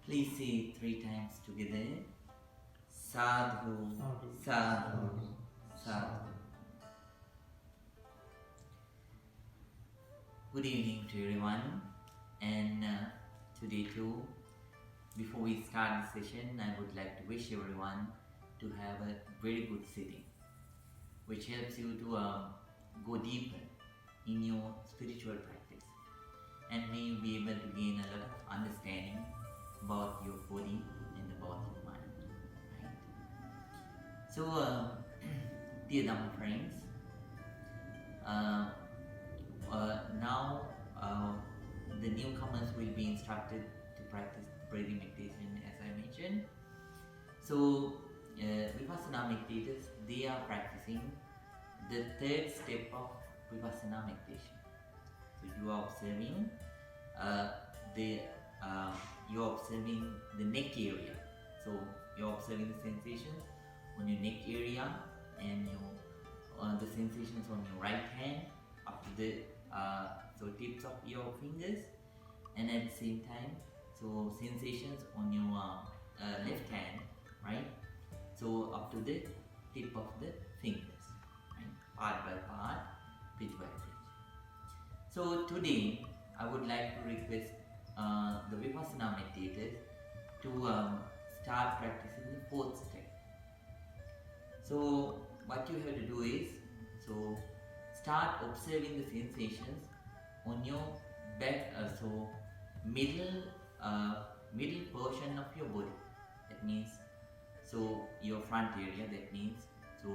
Please say 3 times together. Sadhu, sadhu, sadhu. Good evening to everyone. And today too, before we start the session, I would like to wish everyone to have a very good sitting, which helps you to go deeper in your spiritual practice, and may you be able to gain a lot of understanding about your body and about your mind. Right? So, dear Dhamma friends, now the newcomers will be instructed to practice breathing meditation, as I mentioned. So, Vipassana meditators, they are practicing the third step of Vipassana meditation. So you are observing the neck area. So you are observing the sensations on your neck area and the sensations on your right hand up to the tips of your fingers, and at the same time, so sensations on your left hand, right? So up to the tip of the fingers, right? Part by part, bit by bit. So today I would like to request the Vipassana meditators to start practicing the fourth step. So what you have to do is, so start observing the sensations on your back, middle portion of your body. That means, so your front area. That means, so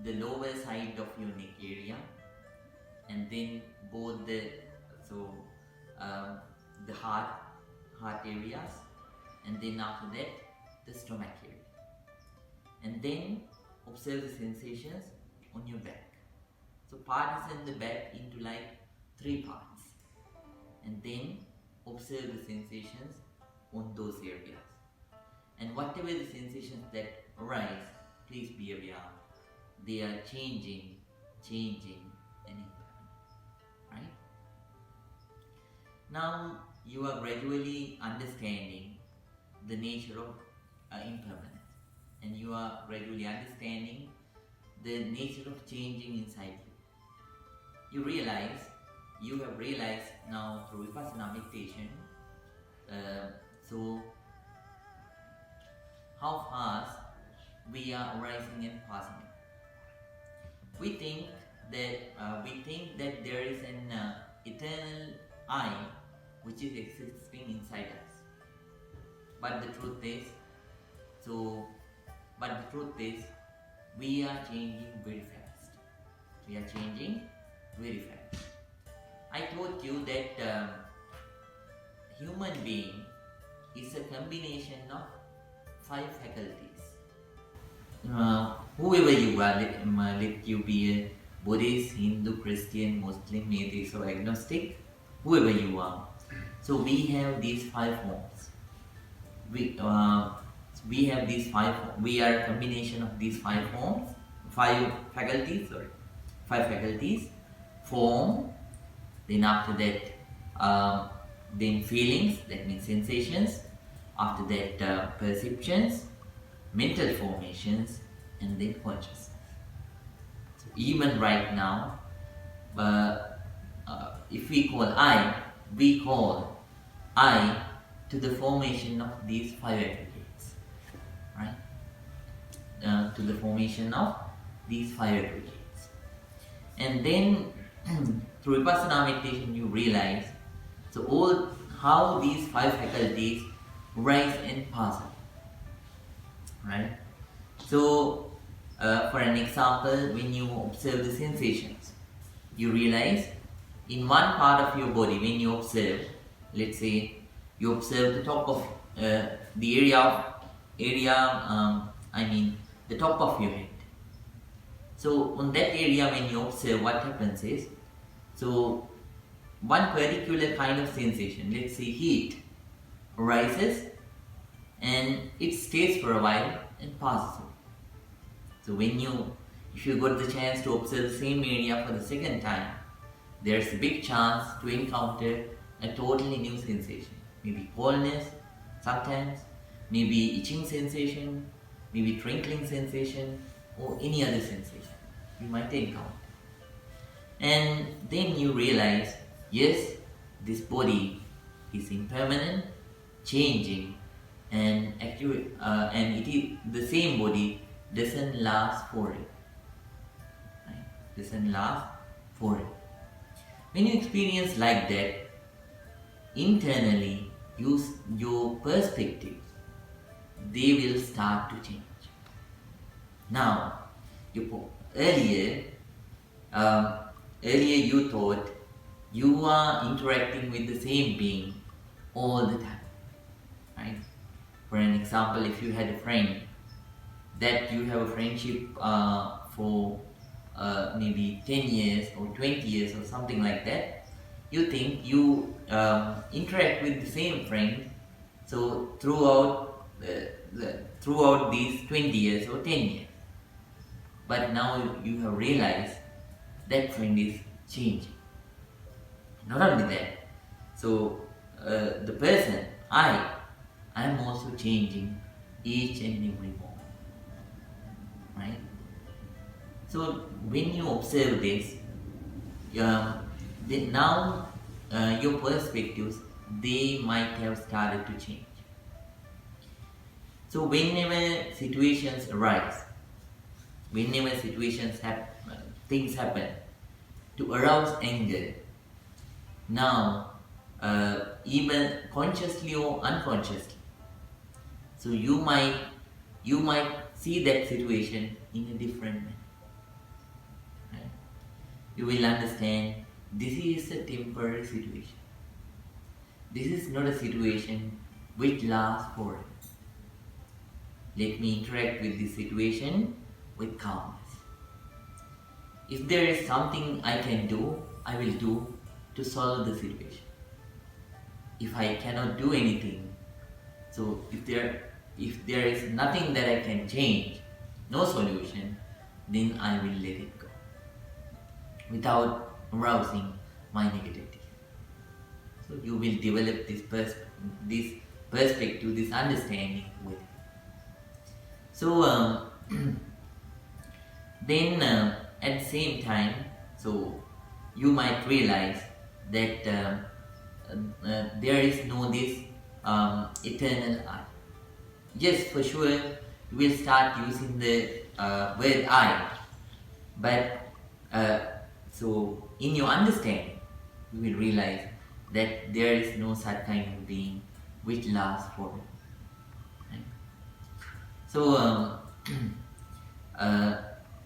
the lower side of your neck area, and then both the heart areas, and then after that the stomach area, and then observe the sensations on your back. So partition the back into like 3 parts, and then observe the sensations on those areas, and whatever the sensations that arise, please be aware they are changing and impermanent, right? Now you are gradually understanding the nature of impermanence, and you are gradually understanding the nature of changing inside you. You have realized now through Vipassana meditation, so how fast we are arising and passing. We think that there is an eternal I which is existing inside us, but the truth is, we are changing very fast. I told you that human being is a combination of 5 faculties. Whoever you are, let you be a Buddhist, Hindu, Christian, Muslim, atheist or agnostic, whoever you are. So we have these 5 forms. We have these 5. We are a combination of these 5 forms, 5 faculties. Form. Then after that, then feelings. That means sensations. After that, perceptions, mental formations, and then consciousness. So even right now, if we call I to the formation of these 5 aggregates, right? To the formation of these 5 aggregates. And then through Vipassana meditation you realize how these 5 faculties rise and pass away, right? So for an example, when you observe the sensations, you realize in one part of your body, when you observe, let's say you observe the top of the top of your head. So on that area, when you observe, what happens is, so one particular kind of sensation, let's say heat, arises and it stays for a while and passes away. So if you got the chance to observe the same area for the second time, there's a big chance to encounter a totally new sensation. maybe coldness sometimes, maybe itching sensation, maybe twinkling sensation, or any other sensation you might encounter. And then you realize, yes, this body is impermanent, changing, and it is the same body doesn't last forever. Right? Doesn't last forever. When you experience like that, internally, your perspectives, they will start to change. Now, earlier you thought you are interacting with the same being all the time, right? For an example, if you had a friend that you have a friendship for maybe 10 years or 20 years or something like that, you think you interact with the same friend so throughout these 20 years or 10 years. But now you have realized that friend is changing. Not only that, so the person, I am also changing each and every moment, right? So when you observe this, then now your perspectives, they might have started to change. So whenever situations arise, whenever things happen to arouse anger, now even consciously or unconsciously, so you might see that situation in a different manner. Right? You will understand this is a temporary situation. This is not a situation which lasts forever. Let me interact with this situation with calmness. If there is something I can do, I will do to solve the situation. If I cannot do anything, so if there is nothing that I can change, no solution, then I will let it go without arousing my negativity. So you will develop this perspective, this understanding with it. So then at the same time, so you might realize that there is no this eternal I. Yes, for sure, you will start using the word I, but so in your understanding, you will realize that there is no such kind of being which lasts forever. Right? So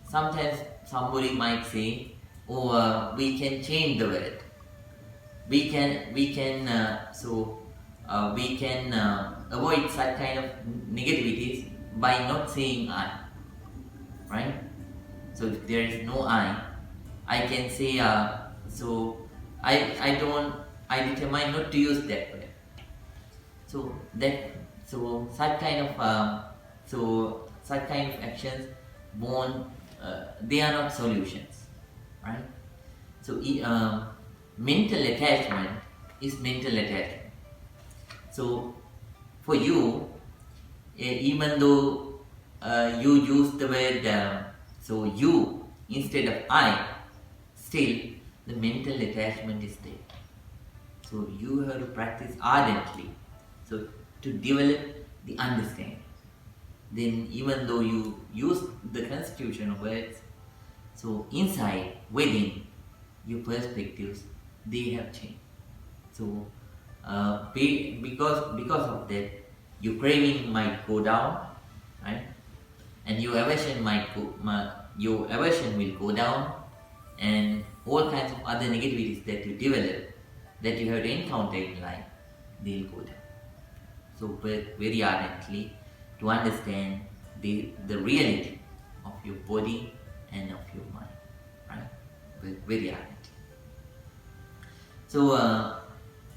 sometimes somebody might say, "Oh, we can change the word. We can avoid such kind of negativities by not saying I." Right? So if there is no I can say so I determine not to use that word. So such kind of actions won't they are not solutions, right? So mental attachment is mental attachment. So for you, even though you use the word so you instead of I, still the mental attachment is there. So you have to practice ardently, so to develop the understanding. Then even though you use the constitution of words, so inside, within, your perspectives, they have changed. So because of that, your craving might go down, right? And your aversion will go down, and all kinds of other negativities that you develop, that you have to encounter in life, they'll go down. So very ardently to understand the reality of your body and of your mind, right? Very ardently. So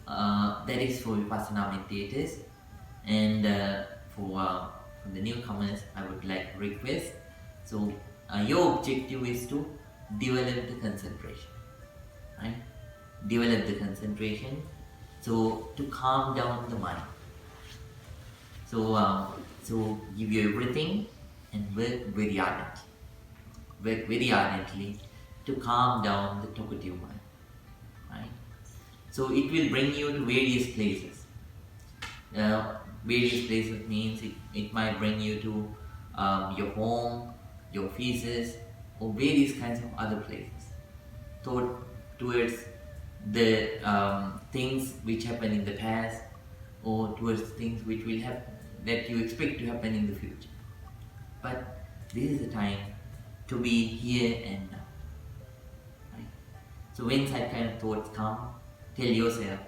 that is for Vipassana meditators, and for the newcomers, I would like to request. So your objective is to develop the concentration, right? Develop the concentration. So to calm down the mind. So give you everything and work very ardently. Work very ardently to calm down the talkative mind. Right? So it will bring you to various places. Various places means it might bring you to your home, your offices, or various kinds of other places. Towards the things which happened in the past, or towards things which will happen that you expect to happen in the future. But this is the time to be here and now. Right? So when such kind of thoughts come, tell yourself,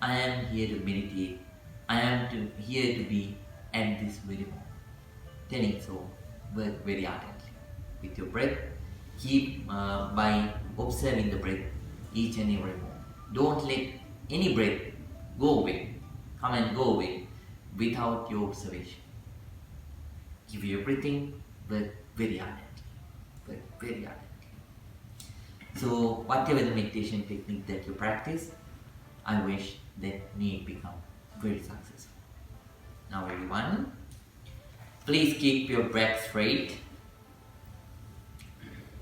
I am here to meditate. I am here to be at this very moment. Telling so, work very ardently with your breath. Keep by observing the breath each and every moment. Don't let any breath go away, come and go away without your observation. Give you everything, work very ardently. Work very ardently. So whatever the meditation technique that you practice, I wish that may become very successful. Now everyone, please keep your breath straight,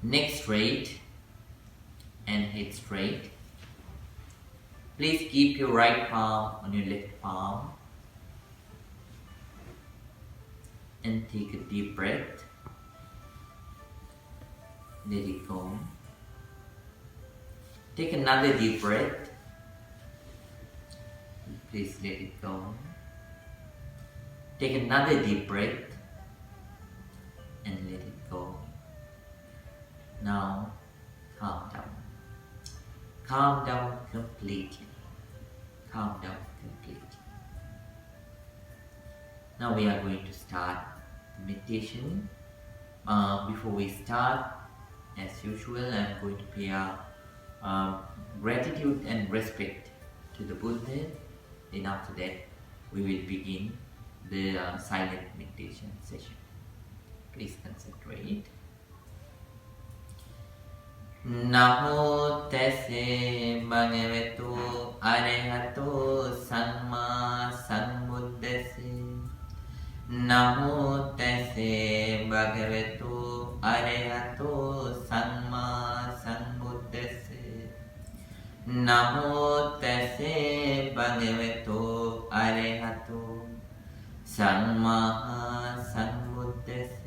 neck straight, and head straight. Please keep your right palm on your left palm and take a deep breath. Let it go. Take another deep breath. Please let it go. Take another deep breath and let it go. Now, calm down. Calm down completely. Calm down completely. Now we are going to start the meditation. Before we start, as usual, I am going to pay our gratitude and respect to the Buddha. Then after that, we will begin the silent meditation session. Please concentrate. Namo tassa bhagavato arahato samma sambuddhassa. Namo tassa bhagavato arahato samma sambuddhassa. Namo tassa bhagavato arahato samma sambuddhassa.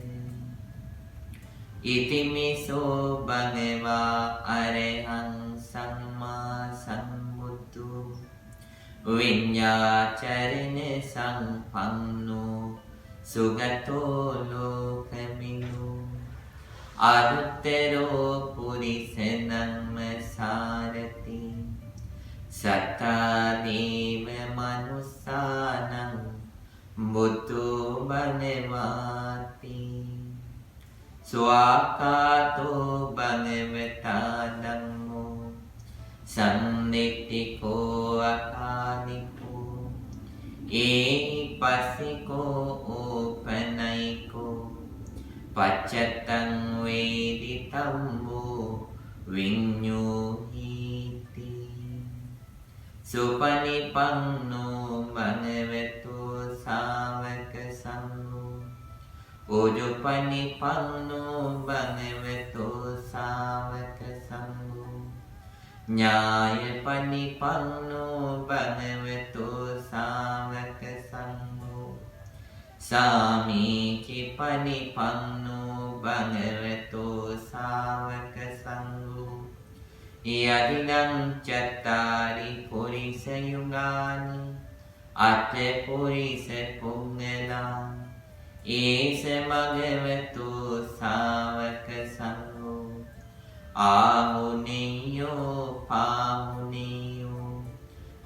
Itimiso bhagava arahang samma sambuddho vinyācarane sampanno sugato lokamino aruttaro purisa dhamma sarati sattādeva manussanam buddho bhagavati. Swakato bhagavata dhammo samnittiko akaniko epasiko upanayiko paccatang veditammo vinyuhiti. Supanipanno bhagavato sāvaka sangho Ujupanipanno bhagavato sāvaka sangho Nyāyapanipanno bhagavato sāvaka sangho Sāmikipanipanno bhagavato sāvaka sangho Yadidam cattari purisa yugani Atte purisa puggalam Esa bhagavato sāvaka sangho Āhuneyo pāhuneyo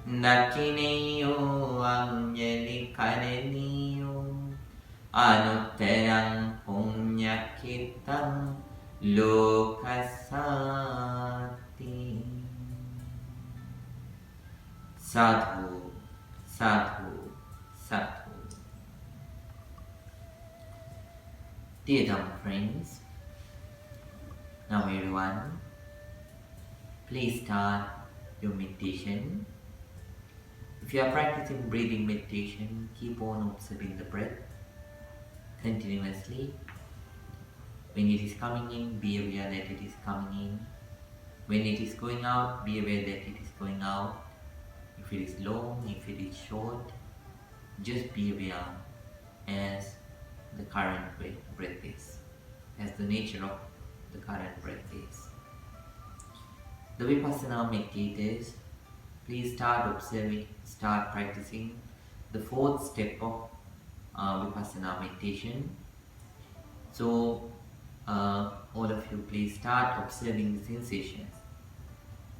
Dakineyo anjali karaniyo Anuttarang punyakittam lokasati. Sadhu, sadhu, sadhu. Dear Dhamma friends, now everyone, please start your meditation If you are practicing breathing meditation, keep on observing the breath continuously. When it is coming in, be aware that it is coming in. When it is going out, be aware that it is going out. If it is long, if it is short, just be aware as the current breath is, as the nature of the current breath is. The Vipassana meditators, please start practicing the fourth step of Vipassana meditation. So, all of you, please start observing the sensations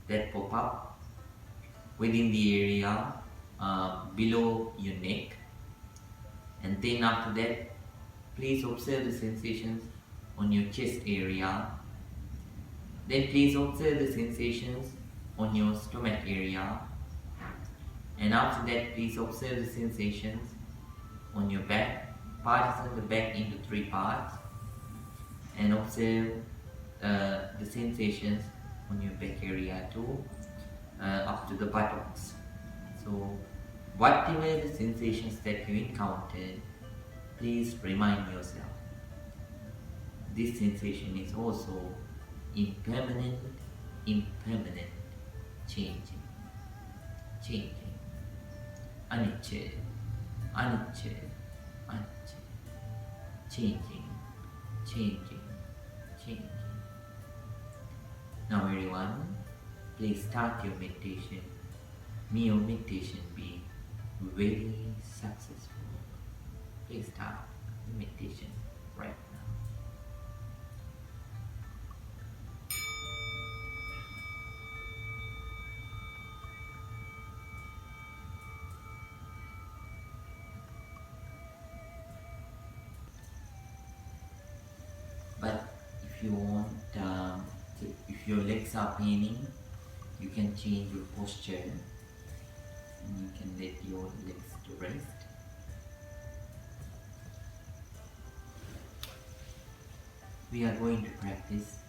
that pop up within the area below your neck, and then after that, please observe the sensations on your chest area. Then please observe the sensations on your stomach area, and after that, please observe the sensations on your back. Partition the back into 3 parts and observe the sensations on your back area too, up to the buttocks. So whatever the sensations that you encountered, please remind yourself, this sensation is also impermanent, changing, anicca, changing. Now everyone, please start your meditation. May your meditation be very successful. Please start the meditation right now. But if you want, if your legs are paining, you can change your posture and you can let your legs to rest. We are going to practice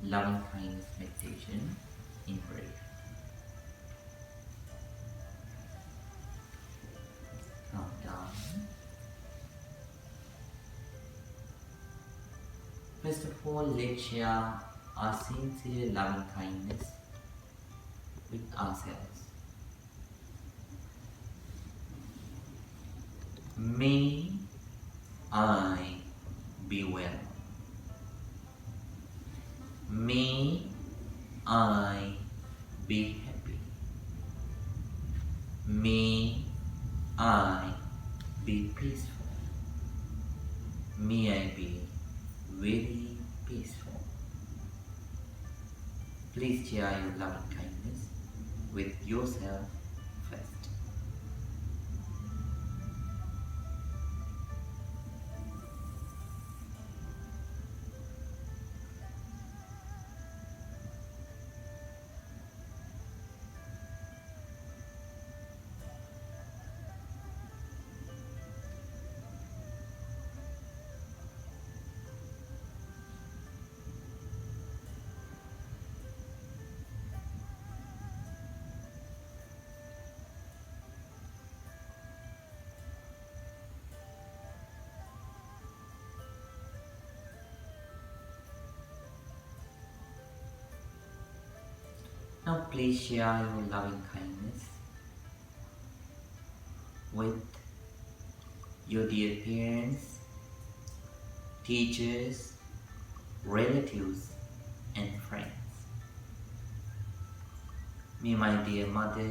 loving kindness meditation in breath. Calm down. First of all, let's share our sincere loving kindness with ourselves. May I be well. May I be happy. May I be peaceful. May I be very peaceful. Please share your loving kindness with yourself first. Now please share your loving kindness with your dear parents, teachers, relatives and friends. May my dear mother,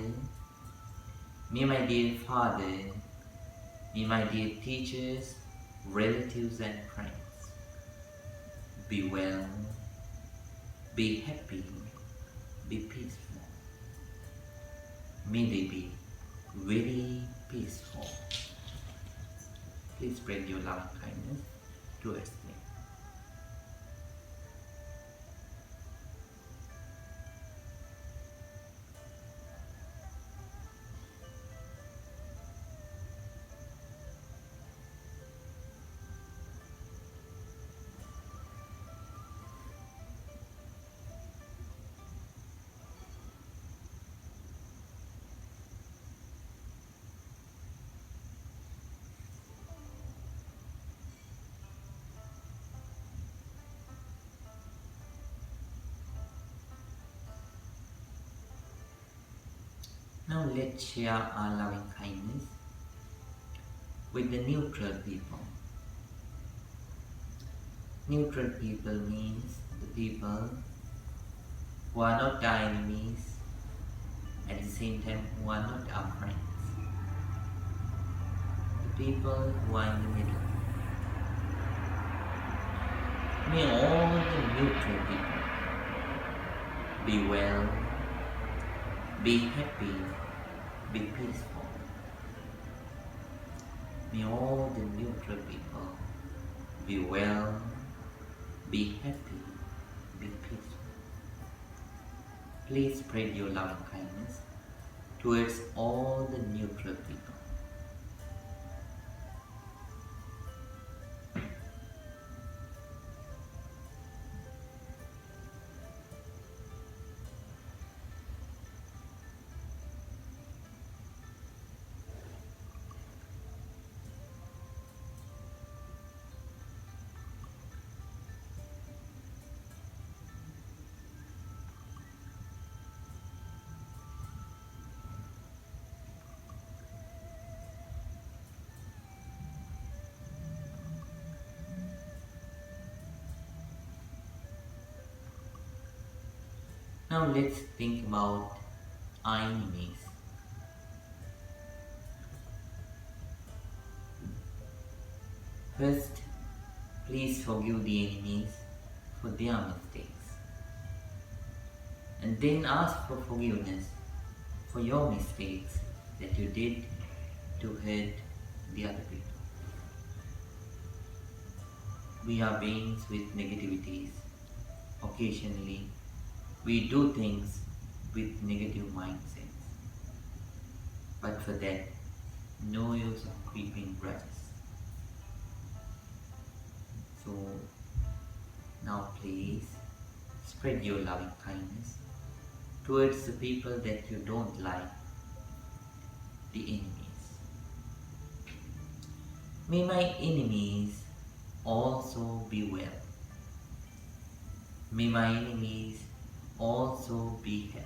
may my dear father, may my dear teachers, relatives and friends be well, be happy, be peaceful. May they be very peaceful. Please spread your loving kindness towards them. Now let's share our loving kindness with the neutral people. Neutral people means the people who are not our enemies, at the same time who are not our friends. The people who are in the middle. May all the neutral people be well, be happy, be peaceful. May all the neutral people be well, be happy, be peaceful. Please spread your loving kindness towards all the neutral people. Now let's think about our enemies. First, please forgive the enemies for their mistakes. And then ask for forgiveness for your mistakes that you did to hurt the other people. We are beings with negativities. Occasionally, we do things with negative mindsets. But for that, no use of keeping grudges. So, now please spread your loving kindness towards the people that you don't like, the enemies. May my enemies also be well. May my enemies also be happy.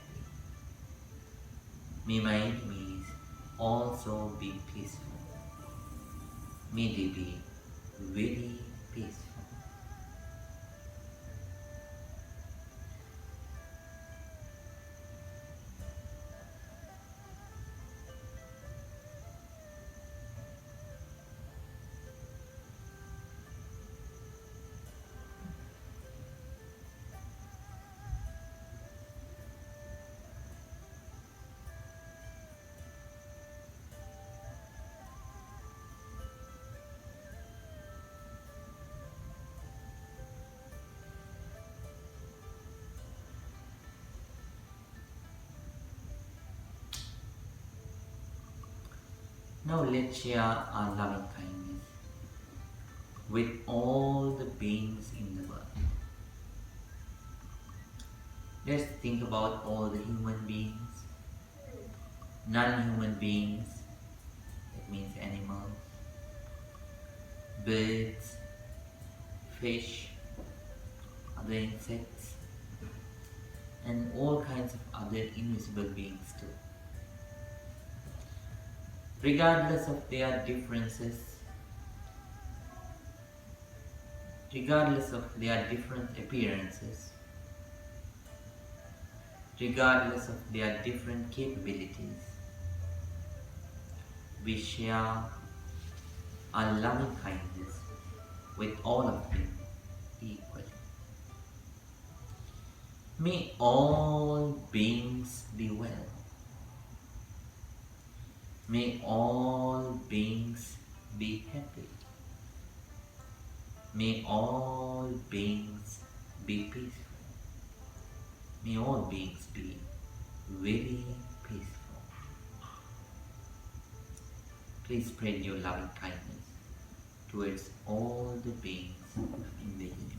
May my enemies also be peaceful. May they be very peaceful. Now let's share our loving kindness with all the beings in the world. Let's think about all the human beings, non-human beings, that means animals, birds, fish, other insects, and all kinds of other invisible beings too. Regardless of their differences, regardless of their different appearances, regardless of their different capabilities, we share our loving kindness with all of them equally. May all beings be well. May all beings be happy. May all beings be peaceful. May all beings be very peaceful. Please spread your loving kindness towards all the beings in the universe.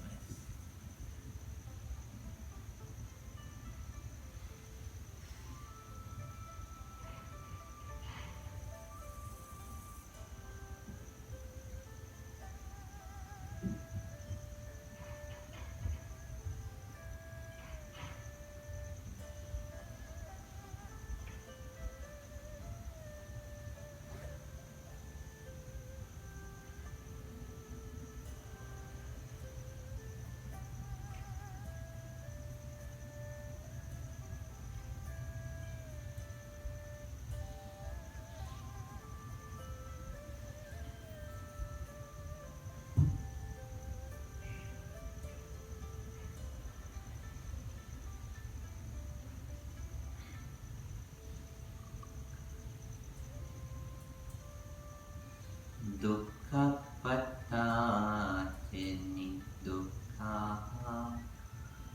Dukkhapattaceni dukkha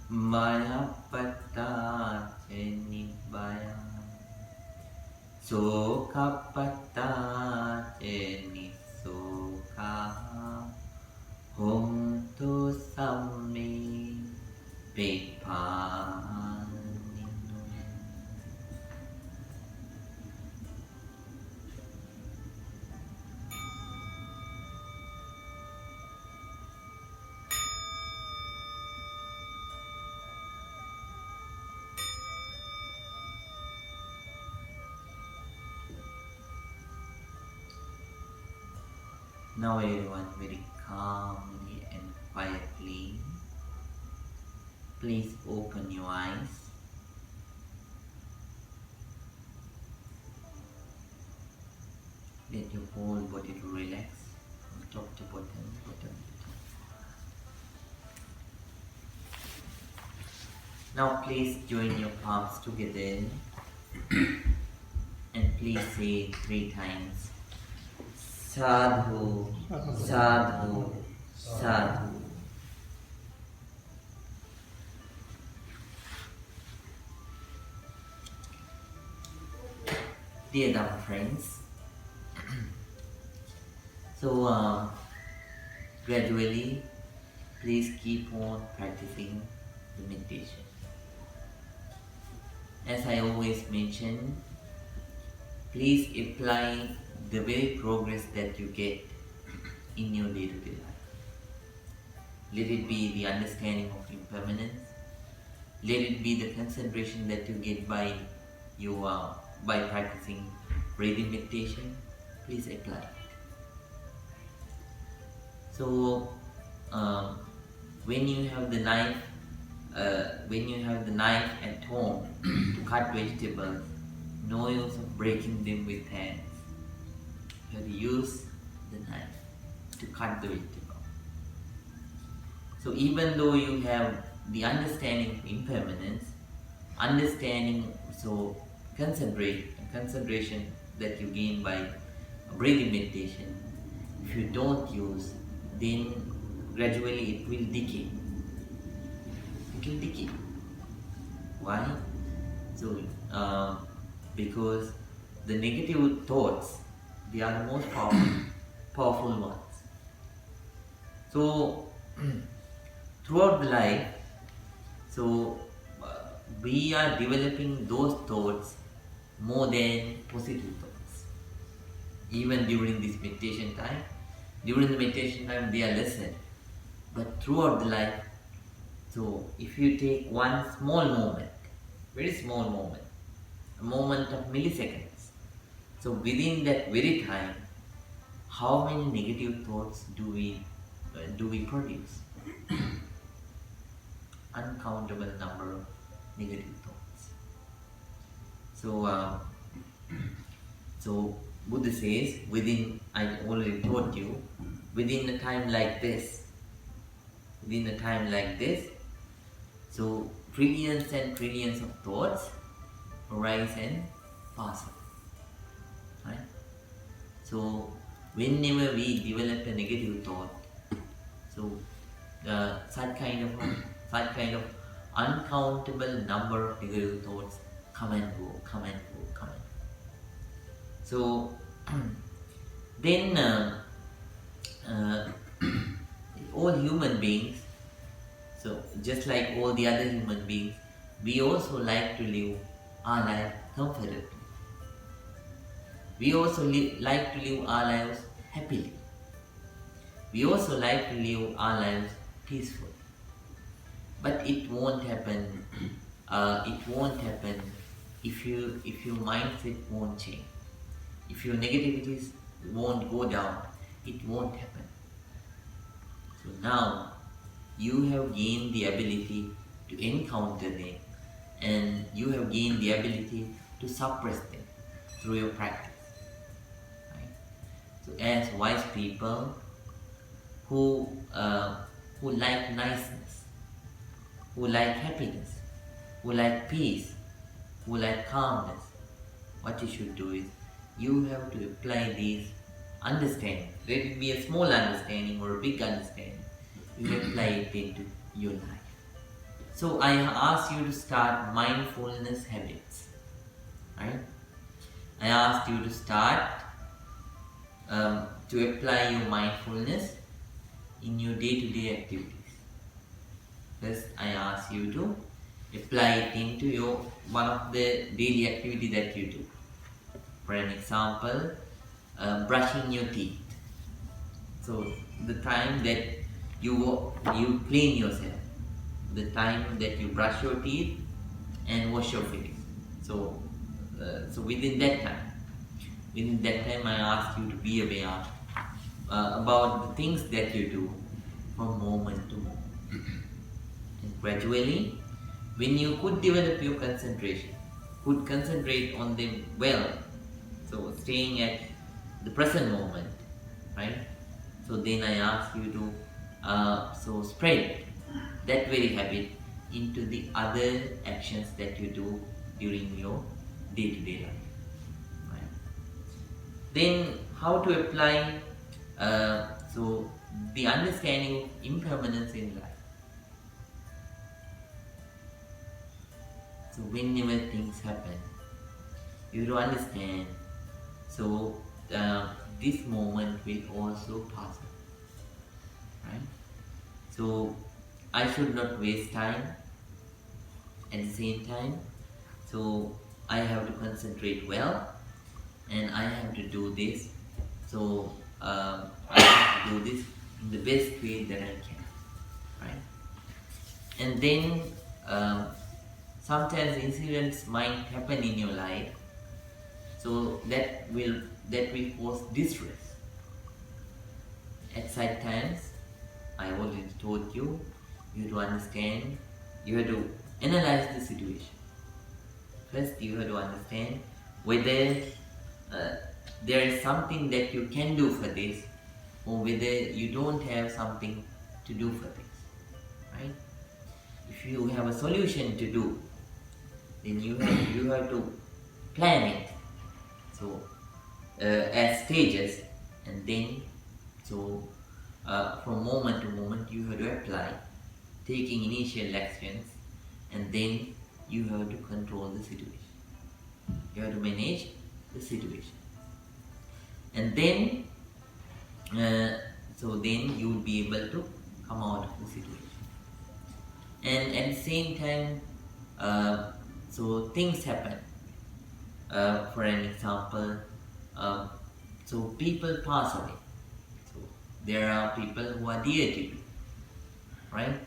Bhayapattaceni bhaya Sokhapattaceni sukha Hum tu sammi Vipassana. Now everyone very calmly and quietly, please open your eyes. Let your whole body to relax from top to bottom, bottom to top. Now please join your palms together and please say 3 times Sadhu, Sadhu, Sadhu. Dear Dhamma friends, so gradually please keep on practicing the meditation. As I always mention, please apply the very progress that you get in your day-to-day life. Let it be the understanding of impermanence. Let it be the concentration that you get by practicing breathing meditation. Please apply it. So when you have the knife at home to cut vegetables, no use of breaking them with hands. You have to use the knife to cut the vegetable. So even though you have the understanding of impermanence, concentration that you gain by breathing meditation, if you don't use, then gradually it will decay. It will decay. Why? So because the negative thoughts, they are the most powerful ones. So throughout the life, we are developing those thoughts more than positive thoughts. Even during this meditation time, they are lesser. But throughout the life, so if you take one small moment, very small moment, a moment of milliseconds, so within that very time, how many negative thoughts do we produce? Uncountable number of negative thoughts. So Buddha says, I already taught you, within a time like this, so trillions and trillions of thoughts arise and pass away. Right? So whenever we develop a negative thought, so such kind of uncountable number of negative thoughts come and go. So then all human beings, so just like all the other human beings, we also like to live our life comfortably. We also like to live our lives happily. We also like to live our lives peacefully. But it won't happen. If your mindset won't change. If your negativities won't go down, it won't happen. So now you have gained the ability to encounter them, and you have gained the ability to suppress them through your practice. Right? So as wise people who like niceness, who like happiness, who like peace, who like calmness, what you should do is you have to apply these understanding. Let it be a small understanding or a big understanding. You apply it into your life. So I asked you to start mindfulness habits. Right? I asked you to start to apply your mindfulness in your day-to-day activities. First, I ask you to apply it into your one of the daily activity that you do. For an example, brushing your teeth. So the time that you clean yourself, the time that you brush your teeth and wash your face. So within that time, I ask you to be aware about the things that you do from moment to moment. And gradually, when you could develop your concentration, could concentrate on them well, so staying at the present moment, right? So then I ask you to spread that very habit into the other actions that you do during your day-to-day life. Right? Then how to apply the understanding of impermanence in life. So whenever things happen, you have to understand. So this moment will also pass away. Right? So I should not waste time. At the same time, so I have to concentrate well, and I have to do this. So I have to do this in the best way that I can, right? And then sometimes incidents might happen in your life, so that will cause distress. At such times, I already told you, you have to understand, you have to analyze the situation. First, you have to understand whether there is something that you can do for this, or whether you don't have something to do for this. Right? If you have a solution to do, then you have to plan it. So as stages, and then from moment to moment you have to apply, taking initial actions, and then you have to control the situation. You have to manage the situation, and then you will be able to come out of the situation. And at the same time, things happen. For an example, people pass away. So there are people who are dear to you, right?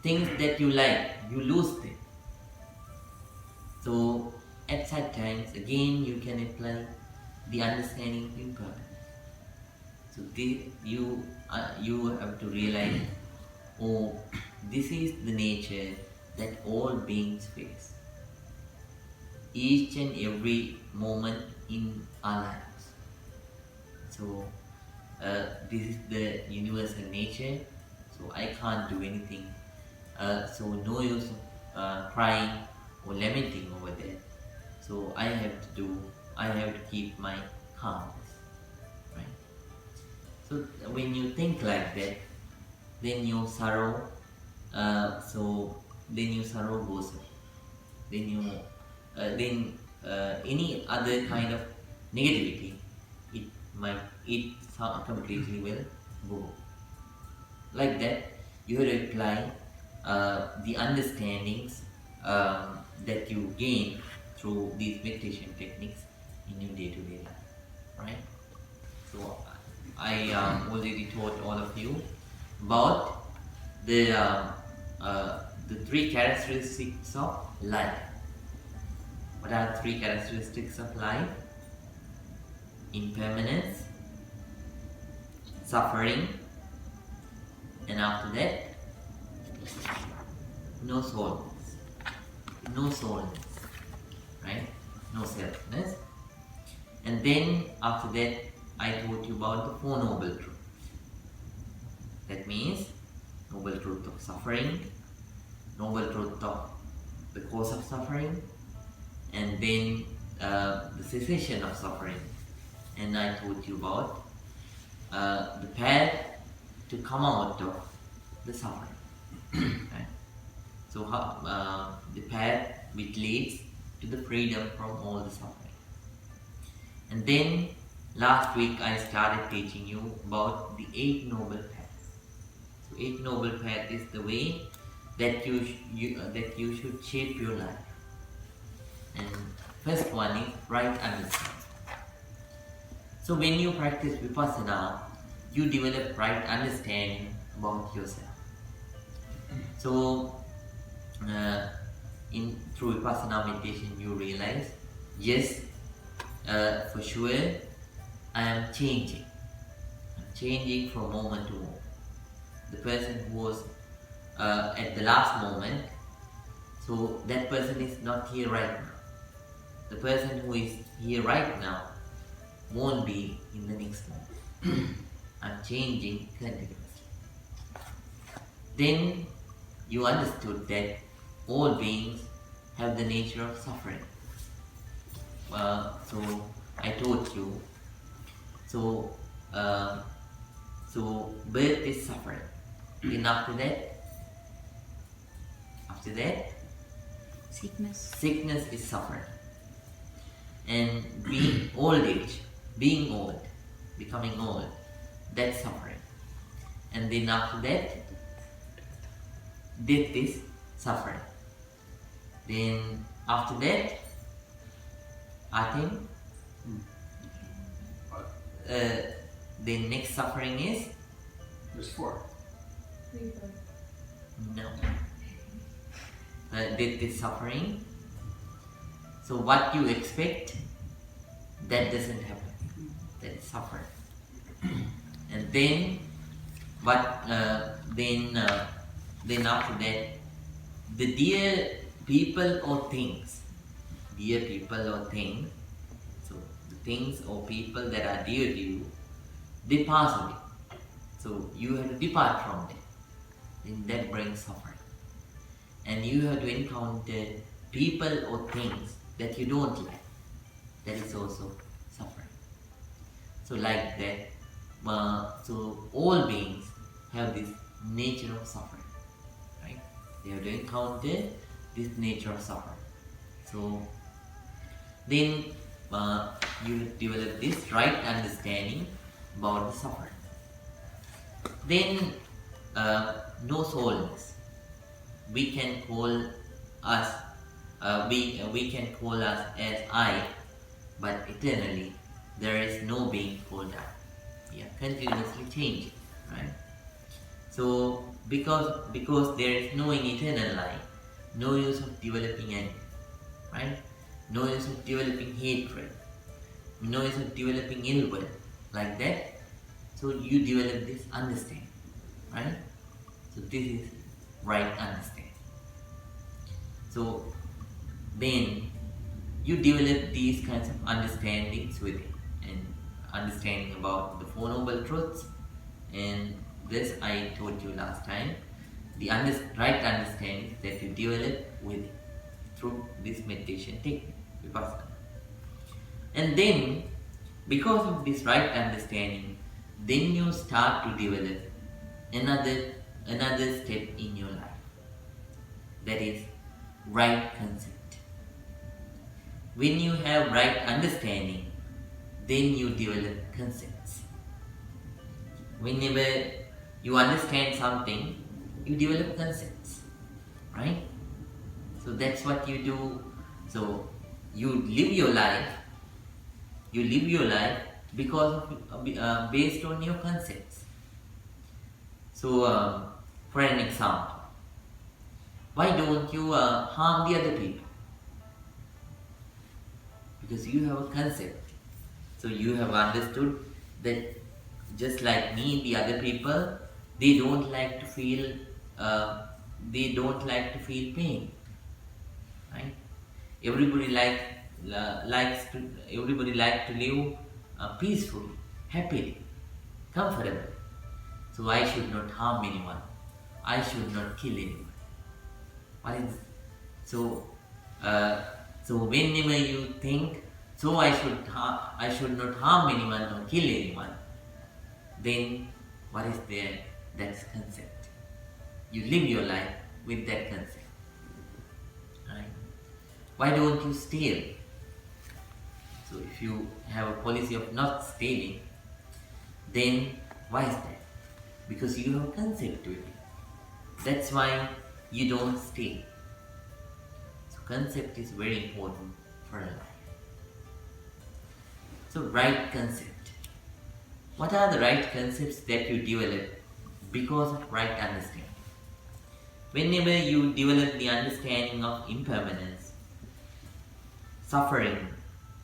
Things that you like, you lose them. So at such times, again, you can apply the understanding of impermanence. So you have to realize, oh, this is the nature that all beings face. Each and every moment in our lives. So this is the universal nature. So I can't do anything. So no use of crying or lamenting over there. So I have to keep my calmness, right? So when you think like that, then your sorrow, goes away. Then any other kind of negativity, it completely will go. Like that, you have to apply the understandings that you gain through these meditation techniques in your day-to-day life, right? So I already taught all of you about the three characteristics of life. What are the three characteristics of life? Impermanence, suffering, and after that, no soulness. No soulness, right? No selfness. And then after that, I taught you about the Four Noble Truths. That means Noble Truth of suffering, Noble Truth of the cause of suffering, and then the cessation of suffering. And I taught you about the path to come out of the suffering. Right? So the path which leads to the freedom from all the suffering. And then last week I started teaching you about the 8 noble paths. So 8 noble path is the way that you should shape your life. And first one is right understanding. So when you practice Vipassana, you develop right understanding about yourself. So through Vipassana meditation you realize, yes, for sure I am changing. I'm changing from moment to moment. The person who was at the last moment, so that person is not here right now. The person who is here right now won't be in the next moment. I'm changing continuously. Then you understood that all beings have the nature of suffering. So I taught you. So birth is suffering. Then after that, sickness is suffering. And being old age, being old, becoming old, that's suffering. And then after that, death is suffering. Then after that, I think the next suffering is? There's 4. No. Death is suffering. So what you expect, that doesn't happen. That is suffering. And then then after that, the dear people or things, so the things or people that are dear to you, they pass away. So you have to depart from them. Then that brings suffering. And you have to encounter people or things that you don't like. That is also suffering. So like that, so all beings have this nature of suffering, right? They have to encounter this nature of suffering. So then you develop this right understanding about the suffering. Then no soulness. We can call us we can call us as I, but eternally there is no being called I. We are continuously changing, right? So because there is no in eternal life, no use of developing anger, right? No use of developing hatred, no use of developing ill will, like that. So you develop this understanding, right? So this is right understanding. So then you develop these kinds of understandings within, and understanding about the Four Noble Truths, and this I told you last time, the right understanding that you develop within through this meditation technique, Vipassana. And then, because of this right understanding, then you start to develop another step in your life. That is right concept. When you have right understanding, then you develop concepts. Whenever you understand something, you develop concepts, right? So that's what you do. So you live your life because of based on your concepts. So for an example, why don't you harm the other people? Because you have a concept. So you have understood that just like me, the other people, they don't like to feel pain, right? Everybody likes to live peacefully, happily, comfortably. So I should not harm anyone. I should not kill anyone. What is so? So whenever you think, so I should not harm anyone or kill anyone, then what is there? That's concept. You live your life with that concept. Right? Why don't you steal? So if you have a policy of not stealing, then why is that? Because you have a concept with it. That's why you don't steal. So concept is very important for a life. So right concept. What are the right concepts that you develop because of right understanding? Whenever you develop the understanding of impermanence, suffering,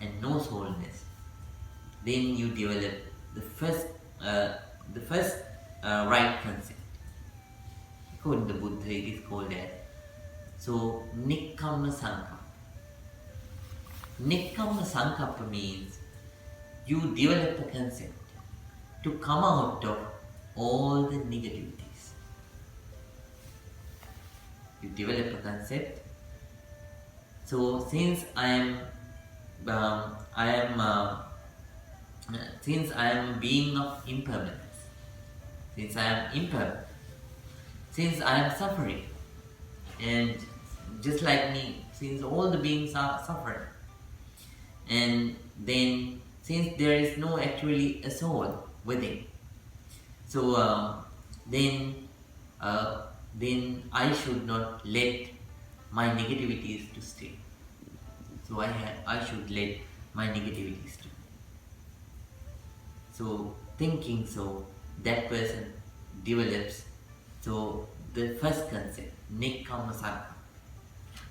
and no soulness, then you develop the first right concept. According to Buddha, it is called that. So, Nikkamma Sankappa. Nikkamma Sankappa means you develop a concept to come out of all the negativities. You develop a concept. So since I am a being of impermanence, since I am impermanent, since I am suffering, and just like me, since all the beings are suffering, and then since there is no actually a soul within, so then I should not let my negativities to stay. So I should let my negativities to. So thinking so, that person develops so the first concept, Nikkamma Sankappa,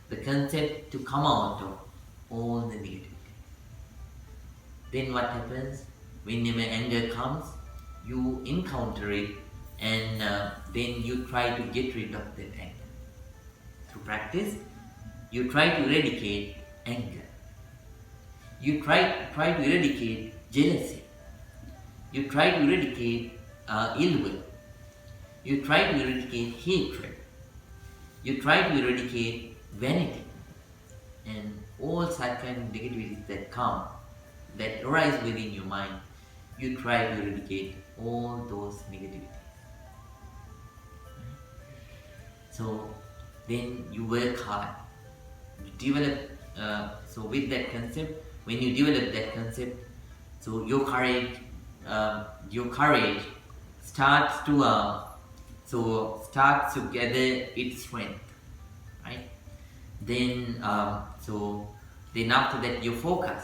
the concept to come out of all the negativity. Then what happens? Whenever anger comes, you encounter it, and then you try to get rid of that anger. Through practice, you try to eradicate anger. You try to eradicate jealousy. You try to eradicate ill will. You try to eradicate hatred. You try to eradicate vanity, and all such kind of negativities that come, that arise within your mind. You try to eradicate all those negativities. So then you work hard. You develop. So with that concept, when you develop that concept, so your courage starts to gather its strength, right? Then then after that your focus,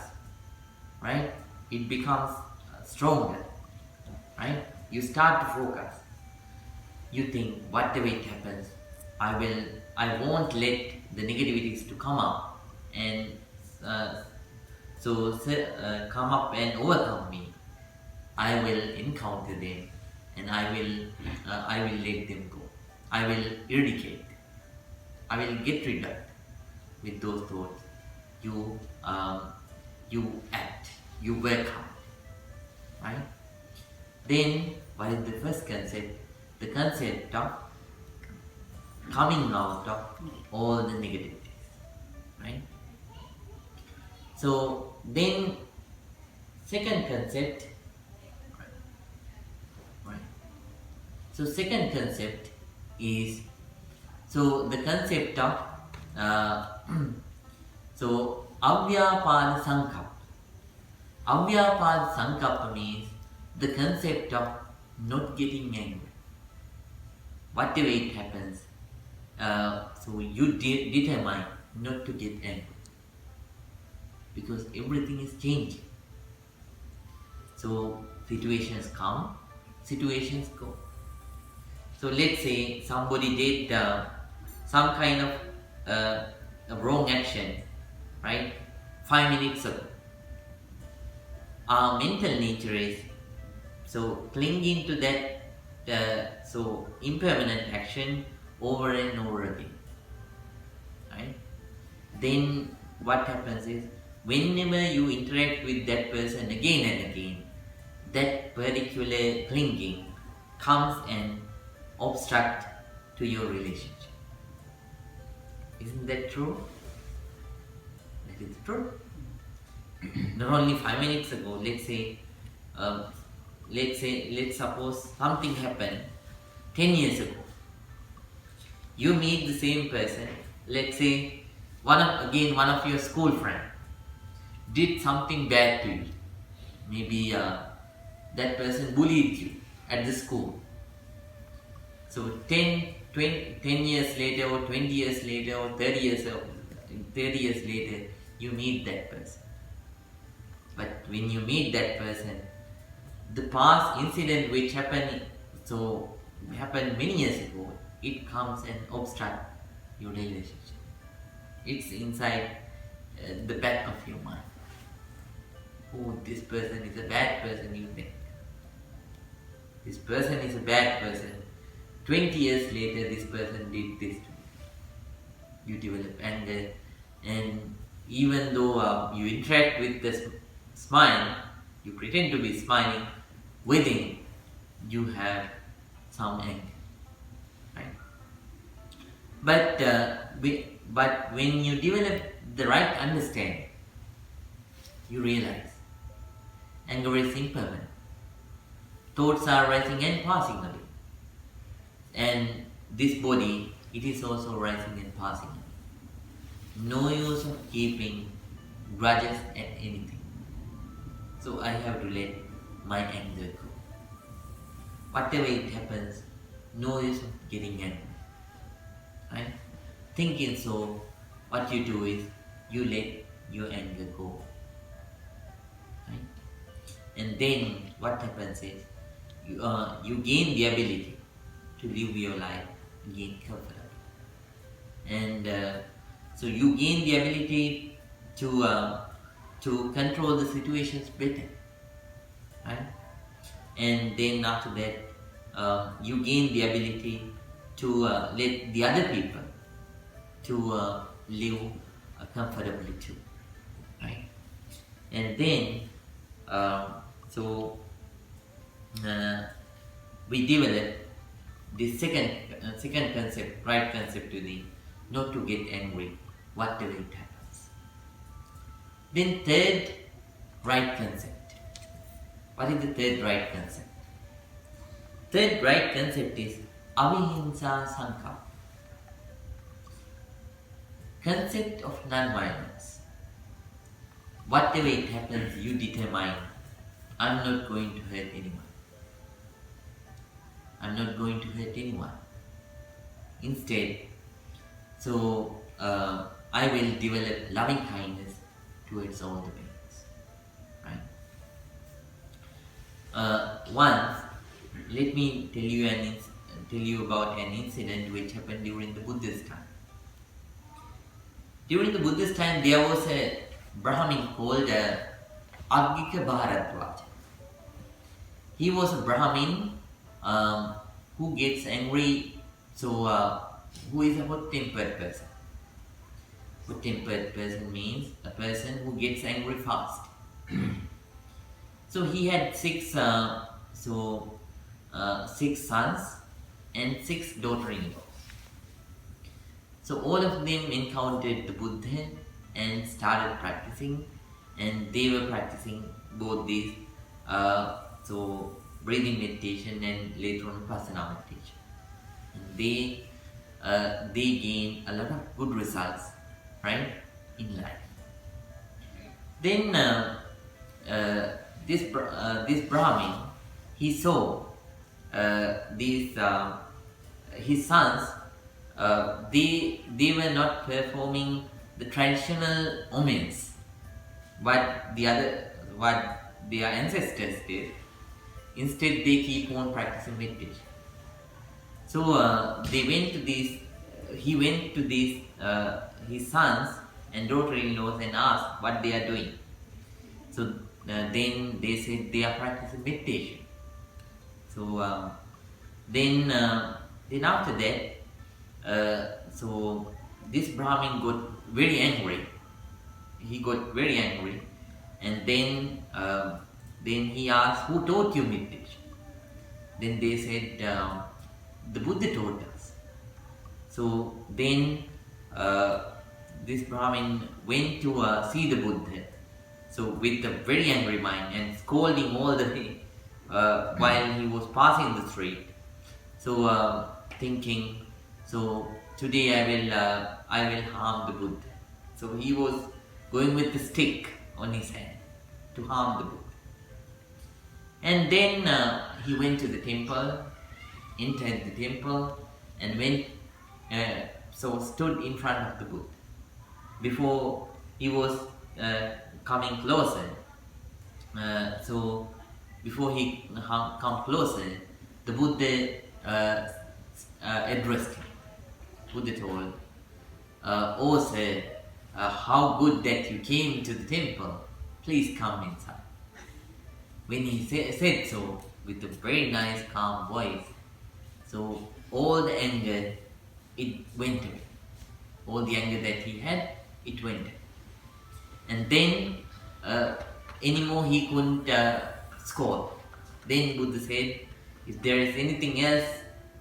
right? It becomes stronger, right? You start to focus. You think whatever it happens, I won't let the negativities to come up and come up and overcome me. I will encounter them, and I will let them go. I will eradicate. I will get rid of with those thoughts. You act. You work hard, right? Then what is the first concept? The concept of coming out of all the negativities, right? So then second concept, right? So second concept is the concept of avyapada sankappa. Avyapada sankappa means the concept of not getting angry. Whatever it happens, so you determine not to get angry, because everything is changing. So situations come, situations go. So let's say somebody did some kind of a wrong action, right? 5 minutes ago. Our mental nature is clinging to that impermanent action over and over again, right? Then what happens is, whenever you interact with that person again and again, that particular clinging comes and obstruct to your relationship. Isn't that true? That is true. Not only 5 minutes ago, let's say let's suppose something happened 10 years ago. You meet the same person, let's say one of your school friends did something bad to you. Maybe that person bullied you at the school. So 10 years later or 20 years later or 30 years later, you meet that person. But when you meet that person, the past incident which happened many years ago, it comes and obstructs your relationship. It's inside the back of your mind. Oh, this person is a bad person, you think. This person is a bad person. 20 years later, this person did this to you. You develop anger, and even though you interact with the smile, you pretend to be smiling, within you have some anger, right? But when you develop the right understanding, you realize anger is impermanent. Thoughts are rising and passing away. And this body, it is also rising and passing away. No use of keeping grudges at anything. So I have to let my anger go. Whatever it happens, no use of getting angry. Right? Thinking so, what you do is you let your anger go. Right? And then what happens is you gain the ability to live your life again comfortably. And so you gain the ability to control the situations better. Right? And then after that, you gain the ability to let the other people to live comfortably too. Right? And then we develop the second concept, right concept to the not to get angry, whatever it happens. Then third right concept. What is the third right concept? Third right concept is avihimsa sankalpa. Concept of non-violence. Whatever it happens, you determine, I'm not going to hurt anyone. I'm not going to hurt anyone. Instead, I will develop loving kindness towards all the beings. Right? Once, let me tell you about an incident which happened during the Buddha's time. During the Buddha's time, there was a Brahmin called Agika Bharadwaja. He was a Brahmin who gets angry, who is a hot-tempered person. Hot-tempered person means a person who gets angry fast. So he had six sons and 6 daughters-in-law. So all of them encountered the Buddha and started practicing, and they were practicing both these breathing meditation and later on Vipassana meditation. And they gained a lot of good results, right, in life. Then this Brahmin, he saw his sons. They were not performing the traditional omens, what their ancestors did. Instead, they keep on practicing meditation. So he went to these his sons and daughter-in-laws and asked what they are doing. So then they said they are practicing meditation. So then after that, this Brahmin got very angry. He got very angry, and then he asked, "Who taught you meditation?" Then they said, "The Buddha taught us." So then this Brahmin went to see the Buddha. So with a very angry mind and scolding all the way while he was passing the street. So thinking, so today I will harm the Buddha. So he was going with the stick on his hand to harm the Buddha. And then he went to the temple, entered the temple, and stood in front of the Buddha. Before he was coming closer, before he come closer, the Buddha addressed him. Buddha told, "Oh sir, how good that you came to the temple. Please come inside." When he said so with a very nice calm voice, so all the anger, it went away. All the anger that he had, it went away. And then anymore he couldn't scold. Then Buddha said, if there is anything else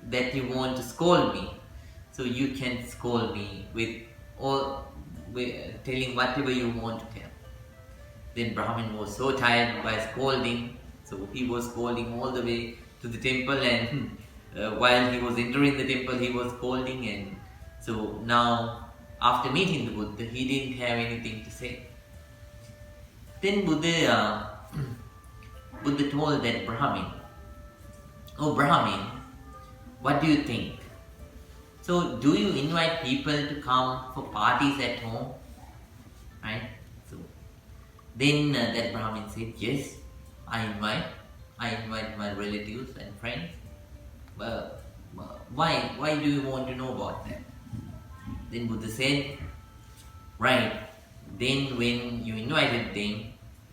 that you want to scold me, so you can scold me with telling whatever you want to tell. Then Brahmin was so tired by scolding, so he was scolding all the way to the temple, and while he was entering the temple he was scolding, and so now after meeting the Buddha he didn't have anything to say. Then Buddha told that Brahmin, "Oh Brahmin, what do you think? So do you invite people to come for parties at home?" Right? So then that Brahmin said, "Yes, I invite my relatives and friends. But why do you want to know about that?" Then Buddha said, "Right, then when you invited them,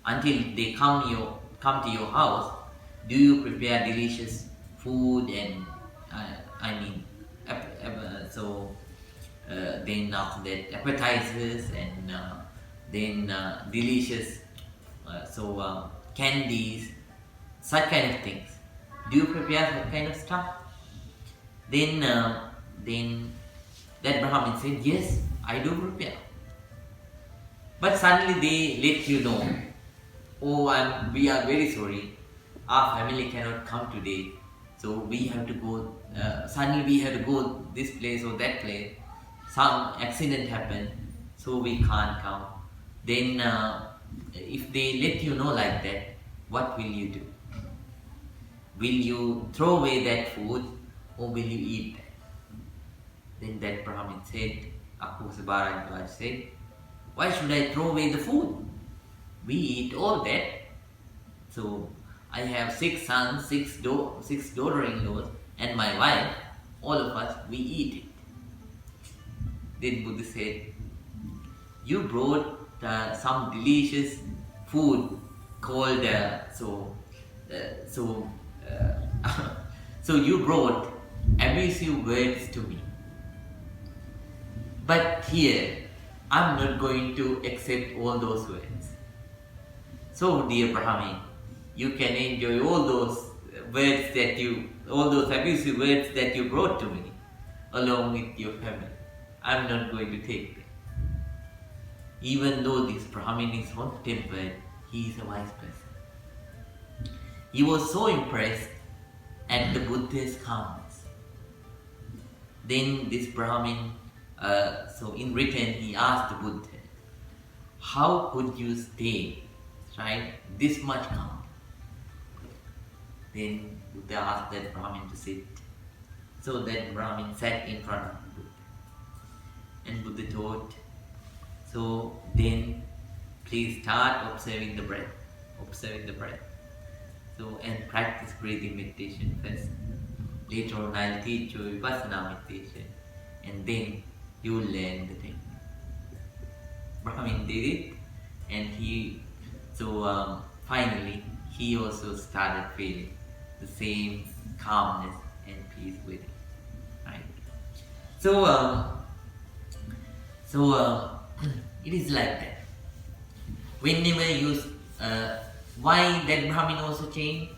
until they come to your house, do you prepare delicious food and then after that appetizers and then delicious candies, such kind of things? Do you prepare that kind of stuff?" Then that Brahmin said, "Yes, I do prepare." But suddenly they let you know, "Oh, we are very sorry, our family cannot come today, so we have to go, suddenly we have to go this place or that place, some accident happened, so we can't come." Then if they let you know like that, what will you do? Will you throw away that food or will you eat that? Then that Brahmin said, Akosabara said, "Why should I throw away the food? We eat all that. So I have 6 sons, 6 daughter-in-laws, and my wife. All of us, we eat it." Then Buddha said, "You brought some delicious food called so you brought abusive words to me. But here, I'm not going to accept all those words. So, dear Brahmin, you can enjoy all those abusive words that you brought to me, along with your family. I'm not going to take them." Even though this Brahmin is hot-tempered, he is a wise person. He was so impressed at the Buddha's calmness. Then this Brahmin, in return, he asked the Buddha, "How could you stay, this much calm?" Then Buddha asked that Brahmin to sit. So that Brahmin sat in front of the Buddha. And Buddha taught, "So then please start observing the breath. And practice breathing meditation first. Later on I'll teach you Vipassana meditation, and then you will learn the technique." Brahmin did it, and finally he also started feeling the same calmness and peace within. Right? It is like that. Whenever you why that Brahmin also changed?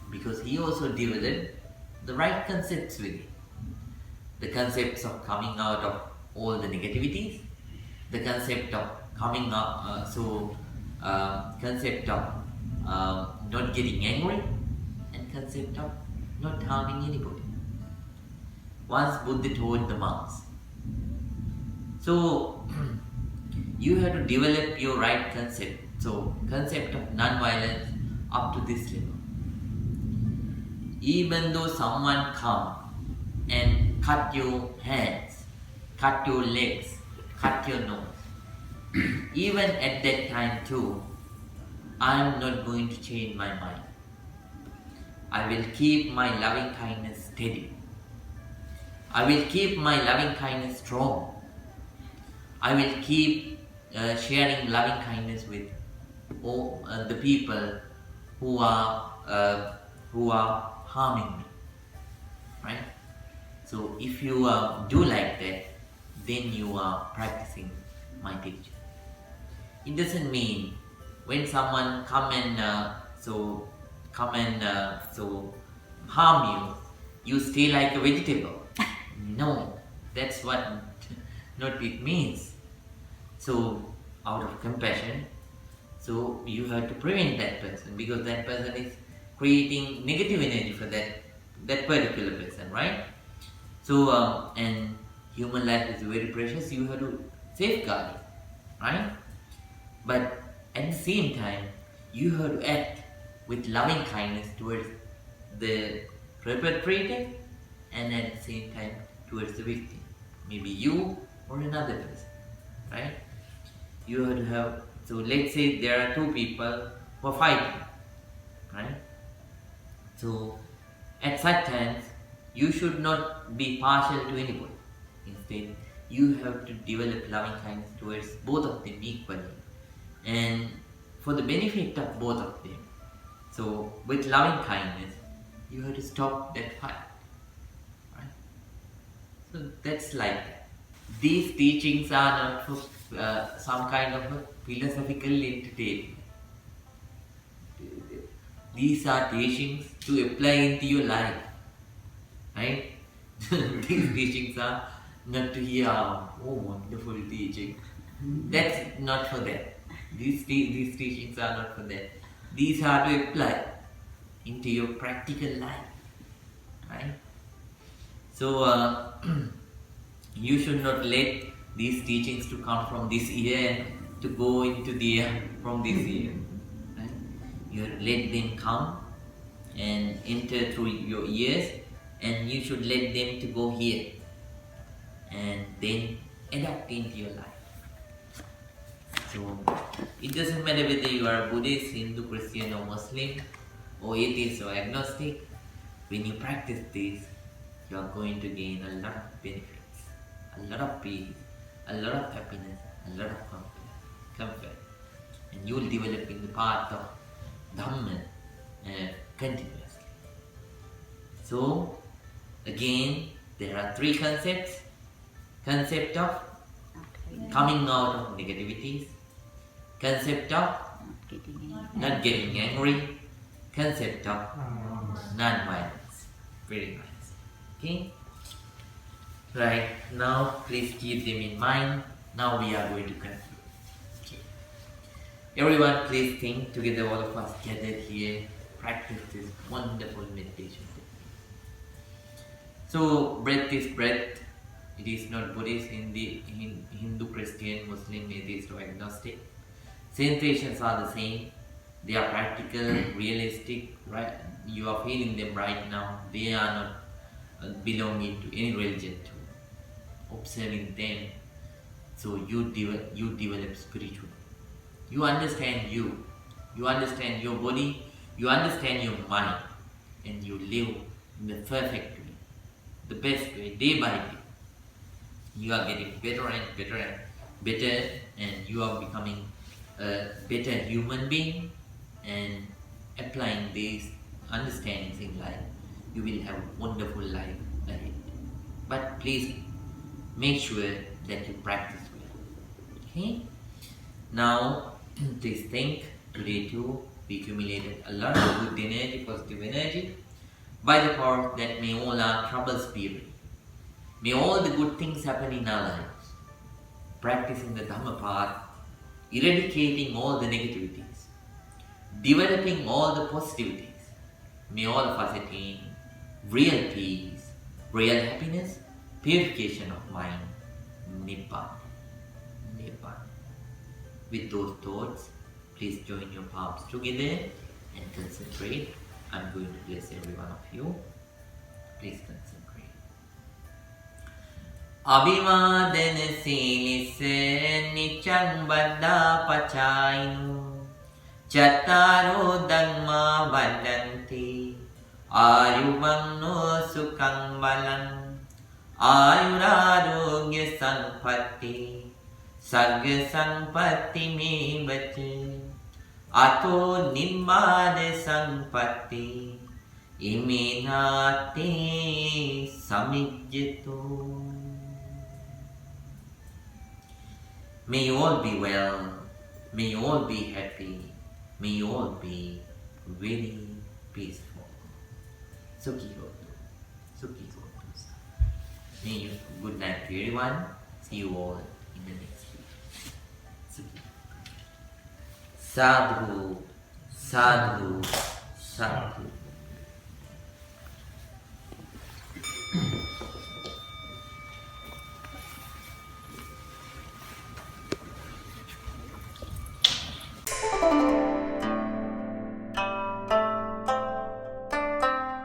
Because he also developed the right concepts with it. The concepts of coming out of all the negativities, the concept of coming up, concept of not getting angry, concept of not harming anybody. Once Buddha told the monks. So you have to develop your right concept. So concept of non-violence up to this level. Even though someone come and cut your hands, cut your legs, cut your nose, even at that time too, I am not going to change my mind. I will keep my loving kindness steady. I will keep my loving kindness strong. I will keep sharing loving kindness with all the people who are harming me, right? So if you do like that, then you are practicing my teaching. It doesn't mean when someone come and harm you, you stay like a vegetable. No, that's what not it means. So out of compassion, so you have to prevent that person, because that person is creating negative energy for that particular person, right? So and human life is very precious. You have to safeguard it, right? But at the same time, you have to act with loving kindness towards the perpetrator, and at the same time towards the victim, maybe you or another person, right? You have to have, so let's say there are two people who are fighting, right? So at such times, you should not be partial to anybody. Instead, you have to develop loving kindness towards both of them equally, and for the benefit of both of them. So with loving kindness, you have to stop that fight, right? So that's like that. These teachings are not for some kind of a philosophical entertainment. These are teachings to apply into your life, right? These teachings are not to hear, oh, wonderful teaching. That's not for that. These teachings are not for that. These are to apply into your practical life, right? So you should not let these teachings to come from this ear and to go into the ear from this ear, right? You let them come and enter through your ears, and you should let them to go here and then adapt into your life. So it doesn't matter whether you are a Buddhist, Hindu, Christian or Muslim, or atheist or agnostic. When you practice this, you are going to gain a lot of benefits, a lot of peace, a lot of happiness, a lot of comfort, and you will develop in the path of Dhamma continuously. So again, there are three concepts. Concept of coming out of negativities, concept of not getting angry, concept of non-violence. Very nice. Okay? Right, now please keep them in mind. Now we are going to conclude. Okay. Everyone, please think together, all of us gathered here, practice this wonderful meditation technique. So breath is breath. It is not Buddhist, Hindu, Christian, Muslim, atheist or agnostic. Sensations are the same. They are practical, realistic, right? You are feeling them right now. They are not belonging to any religion too. Observing them, so you develop spiritually. You understand you. You understand your body. You understand your mind, and you live in the perfect way, the best way, day by day. You are getting better and better and better, and you are becoming a better human being, and applying these understandings in life, you will have a wonderful life ahead. But please make sure that you practice well. Okay? Now, please think, today too, we accumulated a lot of good energy, positive energy. By the power of that, may all our troubles be removed. May all the good things happen in our lives. Practicing the Dhamma path, eradicating all the negativities, developing all the positivities, May all of us attain real peace, real happiness, purification of mind, Nibbana. Nibbana. With those thoughts, please join your palms together and concentrate. I'm going to bless every one of you. Please concentrate. Abhivadana silisse niccang baddha pachayino Chattaro dhamma vadanti Ayuvanno sukhang balang Ayurarogya sampatti Sagga sampatti me vache Ato nibbāna sampatti Iminate samijjato. May you all be well, may you all be happy, may you all be really peaceful. Sukhi hotu, Sukhi hotu. May you good night to everyone. See you all in the next video. Sukhi. Sadhu, sadhu, sadhu.